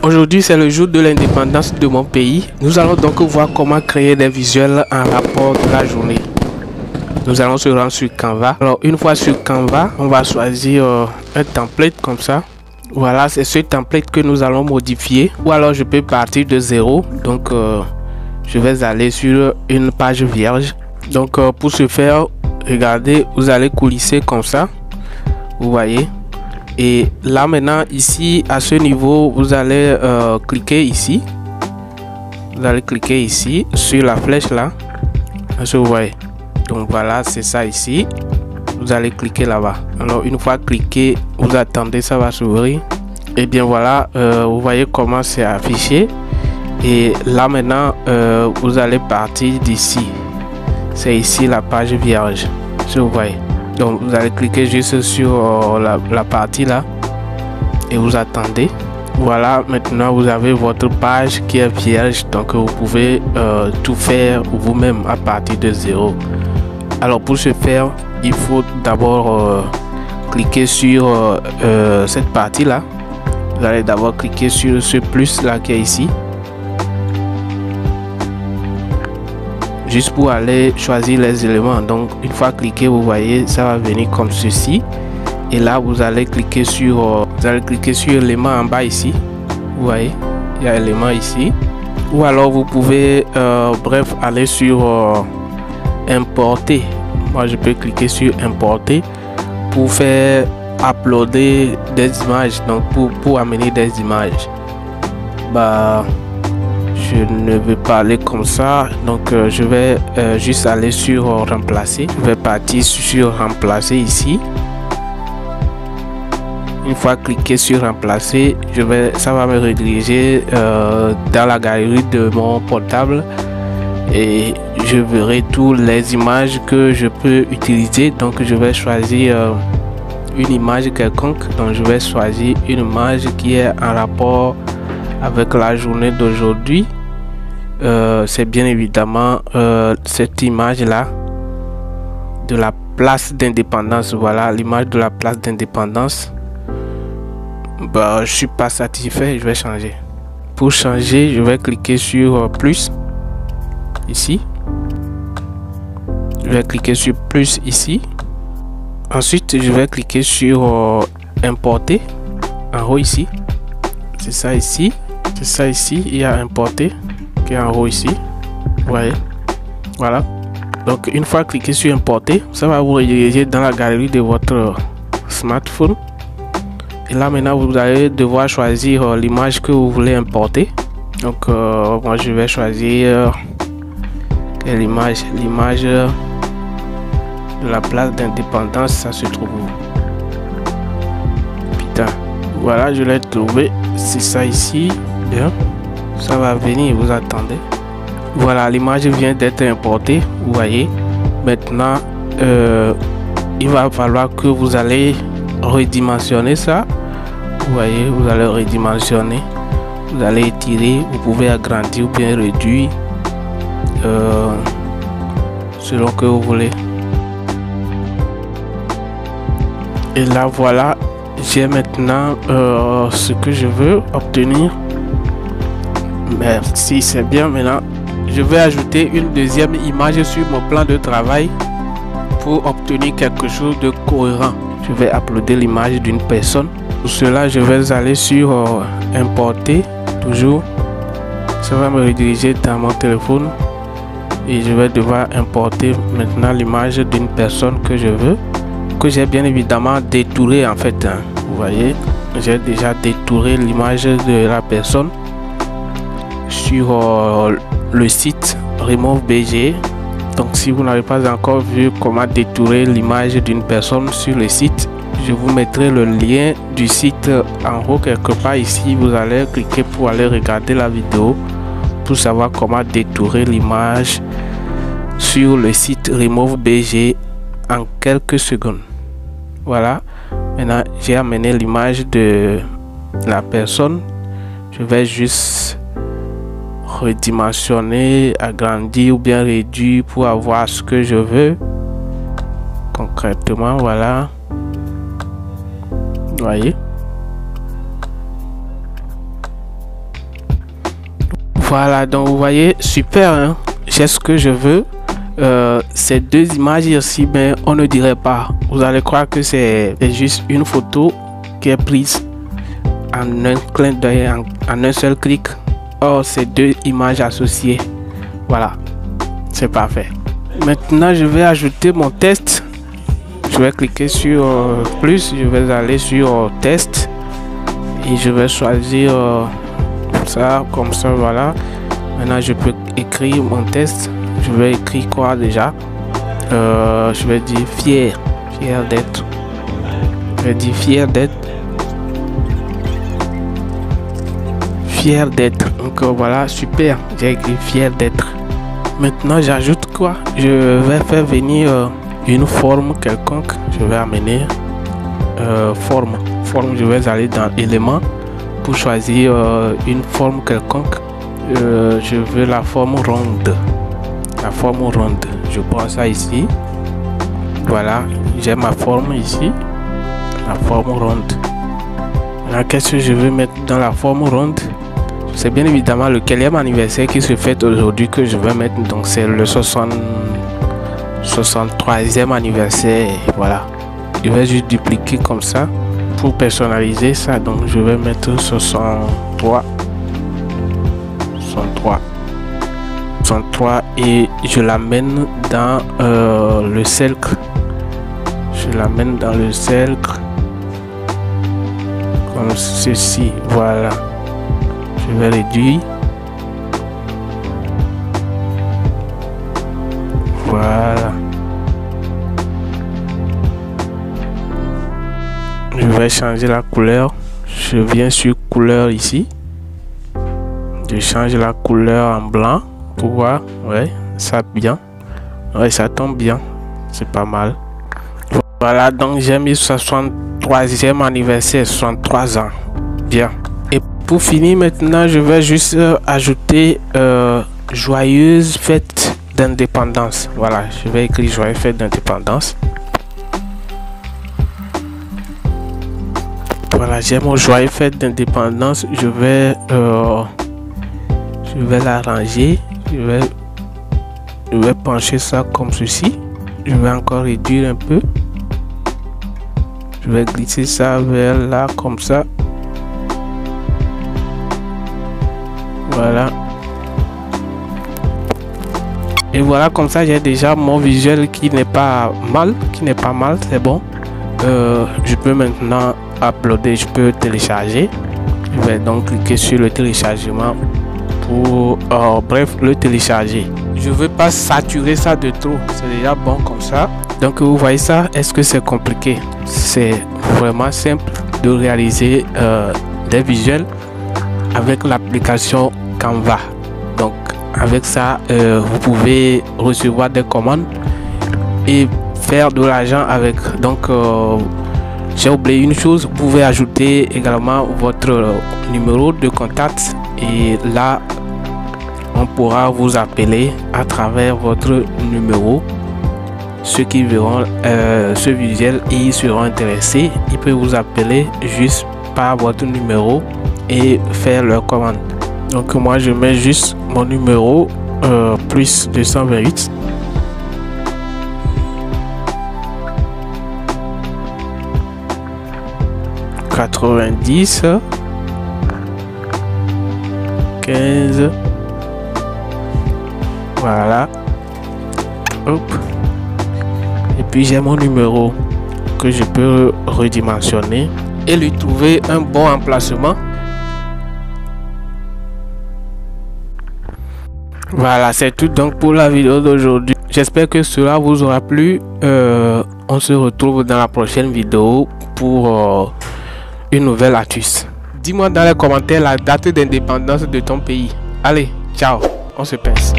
Aujourd'hui, c'est le jour de l'indépendance de mon pays. Nous allons donc voir comment créer des visuels en rapport de la journée. Nous allons se rendre sur Canva. Alors, une fois sur Canva, on va choisir un template comme ça. Voilà, c'est ce template que nous allons modifier. Ou alors, je peux partir de zéro. Donc, je vais aller sur une page vierge. Donc, pour ce faire, regardez, vous allez coulisser comme ça. Vous voyez. Et là maintenant ici à ce niveau vous allez cliquer ici, vous allez cliquer ici sur la flèche là, vous voyez. Donc voilà, c'est ça ici, vous allez cliquer là-bas. Alors une fois cliqué, vous attendez, ça va s'ouvrir. Et bien voilà, vous voyez comment c'est affiché. Et là maintenant vous allez partir d'ici, c'est ici la page vierge, vous voyez. Donc vous allez cliquer juste sur la partie là et vous attendez. Voilà, maintenant vous avez votre page qui est vierge, donc vous pouvez tout faire vous-même à partir de zéro. Alors pour ce faire, il faut d'abord cliquer sur cette partie là. Vous allez d'abord cliquer sur ce plus là qui est ici, juste pour aller choisir les éléments. Donc une fois cliqué, vous voyez, ça va venir comme ceci. Et là vous allez cliquer sur l'élément en bas ici. Vous voyez, il y a l'élément ici. Ou alors vous pouvez bref aller sur importer. Moi je peux cliquer sur importer pour faire uploader des images, donc pour amener des images. Je ne vais pas aller comme ça, donc je vais juste aller sur remplacer. Je vais partir sur remplacer ici. Une fois cliqué sur remplacer, ça va me rediriger dans la galerie de mon portable et je verrai toutes les images que je peux utiliser. Donc je vais choisir une image quelconque. Donc je vais choisir une image qui est en rapport avec la journée d'aujourd'hui. C'est bien évidemment cette image là de la place d'indépendance. Voilà l'image de la place d'indépendance. Je suis pas satisfait, je vais changer. Pour changer, je vais cliquer sur plus ici. Je vais cliquer sur plus ici. Ensuite je vais cliquer sur importer en haut ici. C'est ça ici, c'est ça ici. Il y a importer qui est en haut ici. Vous voyez, voilà. Donc une fois cliqué sur importer, ça va vous rediriger dans la galerie de votre smartphone. Et là maintenant vous allez devoir choisir l'image que vous voulez importer. Donc moi je vais choisir quelle image? L'image de la place d'indépendance. Ça se trouve où? Putain, voilà, je l'ai trouvé. C'est ça ici. Bien, ça va venir, vous attendez. Voilà, l'image vient d'être importée. Vous voyez, maintenant il va falloir que vous allez redimensionner ça. Vous voyez, vous allez redimensionner, vous allez étirer, vous pouvez agrandir ou bien réduire selon que vous voulez. Et là voilà, j'ai maintenant ce que je veux obtenir. Merci, c'est bien. Maintenant je vais ajouter une deuxième image sur mon plan de travail pour obtenir quelque chose de cohérent. Je vais uploader l'image d'une personne. Pour cela je vais aller sur importer, toujours. Ça va me rediriger dans mon téléphone et je vais devoir importer maintenant l'image d'une personne que je veux, que j'ai bien évidemment détouré en fait. Vous voyez, j'ai déjà détouré l'image de la personne sur le site RemoveBG. Donc si vous n'avez pas encore vu comment détourer l'image d'une personne sur le site, je vous mettrai le lien du site en haut quelque part ici. Vous allez cliquer pour aller regarder la vidéo pour savoir comment détourer l'image sur le site RemoveBG en quelques secondes. Voilà, maintenant j'ai amené l'image de la personne. Je vais juste redimensionner, agrandir ou bien réduire pour avoir ce que je veux concrètement. Voilà, vous voyez. Voilà, donc vous voyez, super, hein? J'ai ce que je veux. Ces deux images ici, mais on ne dirait pas. Vous allez croire que c'est juste une photo qui est prise en un clin d'œil, en un seul clic. Or, c'est deux images associées. Voilà, c'est parfait. Maintenant, je vais ajouter mon test. Je vais cliquer sur plus, je vais aller sur test et je vais choisir ça comme ça. Voilà, maintenant je peux écrire mon test. Je vais écrire quoi déjà? Je vais dire fier d'être. Je vais dire fier d'être. Donc voilà, super, j'ai écrit fier d'être. Maintenant j'ajoute quoi? Je vais faire venir une forme quelconque. Je vais amener forme, je vais aller dans éléments pour choisir une forme quelconque. Je veux la forme ronde. Je prends ça ici. Voilà, j'ai ma forme ici, la forme ronde. Maintenant, qu'est-ce que je veux mettre dans la forme ronde? C'est bien évidemment le 4e anniversaire qui se fête aujourd'hui que je vais mettre. Donc c'est le 63e anniversaire. Voilà, je vais juste dupliquer comme ça pour personnaliser ça. Donc je vais mettre 63 et je l'amène dans le cercle. Comme ceci. Voilà, je vais réduire. Voilà, je vais changer la couleur. Je viens sur couleur ici, je change la couleur en blanc pour voir. Ouais, ça bien. Ouais, ça tombe bien, c'est pas mal. Voilà, donc j'ai mis 63e anniversaire, 63 ans. Bien. Et pour finir maintenant, je vais juste ajouter joyeuse fête d'indépendance. Voilà, je vais écrire joyeuse fête d'indépendance. Voilà, j'ai mon joyeuse fête d'indépendance. Je vais l'arranger. Je vais pencher ça comme ceci. Je vais encore réduire un peu. Je vais glisser ça vers là comme ça. Voilà. Et voilà, comme ça j'ai déjà mon visuel qui n'est pas mal, c'est bon. Je peux maintenant uploader, je peux télécharger. Je vais donc cliquer sur le téléchargement pour le télécharger. Je veux pas saturer ça de trop, c'est déjà bon comme ça. Donc vous voyez ça, est-ce que c'est compliqué? C'est vraiment simple de réaliser des visuels avec l'application Canva. Donc avec ça vous pouvez recevoir des commandes et faire de l'argent avec. Donc j'ai oublié une chose, vous pouvez ajouter également votre numéro de contact et là on pourra vous appeler à travers votre numéro. Ceux qui verront ce visuel et ils seront intéressés, ils peuvent vous appeler juste par votre numéro et faire leur commande. Donc moi je mets juste mon numéro plus 228 90 15. Voilà. Hop. Et puis j'ai mon numéro que je peux redimensionner et lui trouver un bon emplacement. Voilà, c'est tout donc pour la vidéo d'aujourd'hui. J'espère que cela vous aura plu. On se retrouve dans la prochaine vidéo pour une nouvelle astuce. Dis-moi dans les commentaires la date d'indépendance de ton pays. Allez, ciao, on se pince.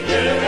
yeah.